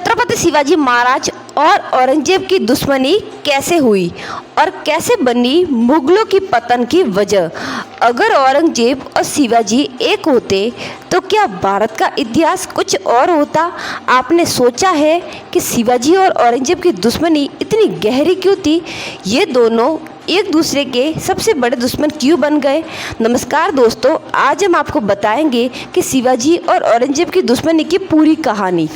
छत्रपति शिवाजी महाराज और औरंगजेब की दुश्मनी कैसे हुई और कैसे बनी मुगलों की पतन की वजह। अगर औरंगजेब और शिवाजी एक होते तो क्या भारत का इतिहास कुछ और होता। आपने सोचा है कि शिवाजी और औरंगजेब की दुश्मनी इतनी गहरी क्यों थी। ये दोनों एक दूसरे के सबसे बड़े दुश्मन क्यों बन गए। नमस्कार दोस्तों, आज हम आपको बताएंगे कि शिवाजी और औरंगजेब की दुश्मनी की पूरी कहानी,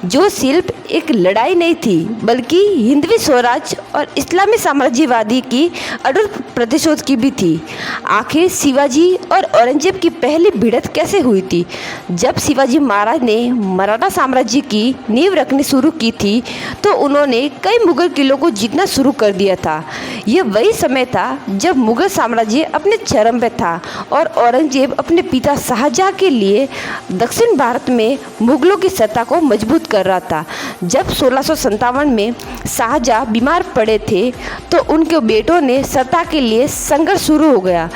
जो सिर्फ एक लड़ाई नहीं थी बल्कि हिंदवी स्वराज और इस्लामी साम्राज्यवादी की अटूट प्रतिशोध की भी थी। आखिर शिवाजी और औरंगजेब की पहली भिड़ंत कैसे हुई थी। जब शिवाजी महाराज ने मराठा साम्राज्य की नींव रखनी शुरू की थी तो उन्होंने कई मुगल किलों को जीतना शुरू कर दिया था। यह वही समय था जब मुगल साम्राज्य अपने चरम पे था और औरंगजेब अपने पिता शाहजहां के लिए दक्षिण भारत में मुगलों की सत्ता को मजबूत कर रहा था। जब 1657 में शाहजहां बीमार पड़े थे तो उनके बेटों ने सत्ता के लिए संघर्ष शुरू हो गया।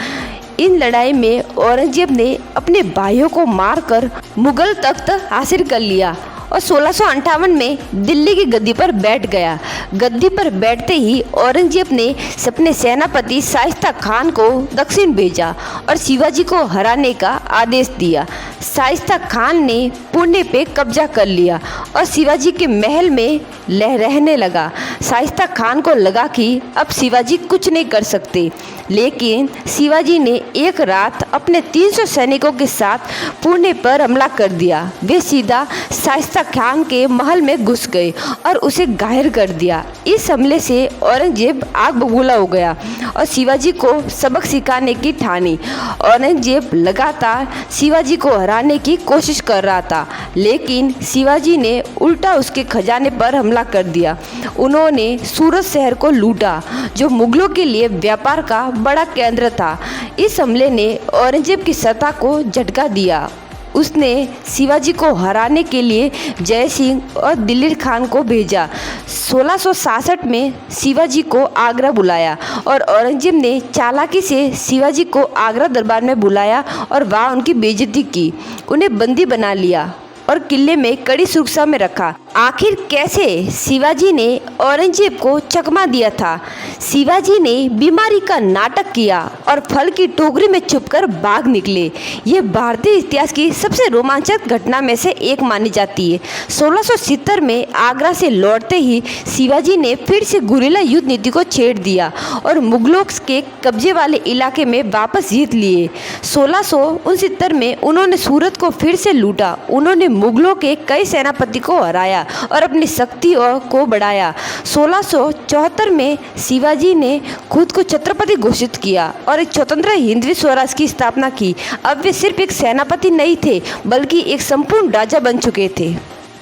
इन लड़ाई में औरंगजेब ने अपने भाइयों को मारकर मुगल तख्त हासिल कर लिया और 1658 में दिल्ली की गद्दी पर बैठ गया। गद्दी पर बैठते ही औरंगजेब ने अपने सेनापति शाइस्ता खान को दक्षिण भेजा और शिवाजी को हराने का आदेश दिया। शाइस्ता खान ने पुणे पे कब्जा कर लिया और शिवाजी के महल में रहने लगा। शाइस्ता खान को लगा कि अब शिवाजी कुछ नहीं कर सकते, लेकिन शिवाजी ने एक रात अपने 300 सैनिकों के साथ पुणे पर हमला कर दिया। वे सीधा शाइस्ता खान के महल में घुस गए और उसे घायल कर दिया। इस हमले से औरंगजेब आग बबूला हो गया और शिवाजी को सबक सिखाने की ठानी। औरंगजेब लगातार शिवाजी को हराने की कोशिश कर रहा था, लेकिन शिवाजी ने उल्टा उसके खजाने पर हमला कर दिया। उन्होंने सूरत शहर को लूटा, जो मुगलों के लिए व्यापार का बड़ा केंद्र था। इस हमले ने औरंगजेब की सत्ता को झटका दिया। उसने शिवाजी को हराने के लिए जय सिंह और दिलीर खान को भेजा। 1666 में शिवाजी को आगरा बुलाया और औरंगजेब ने चालाकी से शिवाजी को आगरा दरबार में बुलाया और वहाँ उनकी बेइज्जती की। उन्हें बंदी बना लिया और किले में कड़ी सुरक्षा में रखा। आखिर कैसे शिवाजी ने औरंगजेब को चकमा दिया था। शिवाजी ने बीमारी का नाटक किया और फल की टोकरी में छुपकर भाग निकले। ये भारतीय इतिहास की सबसे रोमांचक घटना में से एक मानी जाती है। 1670 में आगरा से लौटते ही शिवाजी ने फिर से गुरिल्ला युद्ध नीति को छेड़ दिया और मुगलों के कब्जे वाले इलाके में वापस जीत लिए। 1669 में उन्होंने सूरत को फिर से लूटा। उन्होंने मुगलों के कई सेनापति को हराया और अपनी शक्ति को बढ़ाया। 1674 में शिवाजी ने खुद को छत्रपति घोषित किया और एक स्वतंत्र हिंदवी स्वराज की स्थापना की। अब वे सिर्फ एक सेनापति नहीं थे बल्कि एक संपूर्ण राजा बन चुके थे।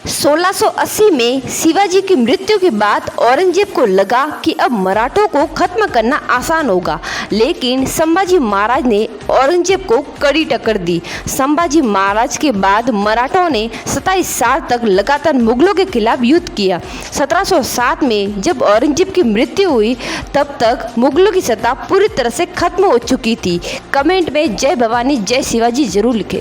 1680 में शिवाजी की मृत्यु के बाद औरंगजेब को लगा कि अब मराठों को खत्म करना आसान होगा, लेकिन संभाजी महाराज ने औरंगजेब को कड़ी टक्कर दी। संभाजी महाराज के बाद मराठों ने 27 साल तक लगातार मुगलों के खिलाफ युद्ध किया। 1707 में जब औरंगजेब की मृत्यु हुई तब तक मुगलों की सत्ता पूरी तरह से खत्म हो चुकी थी। कमेंट में जय भवानी जय शिवाजी जरूर लिखें।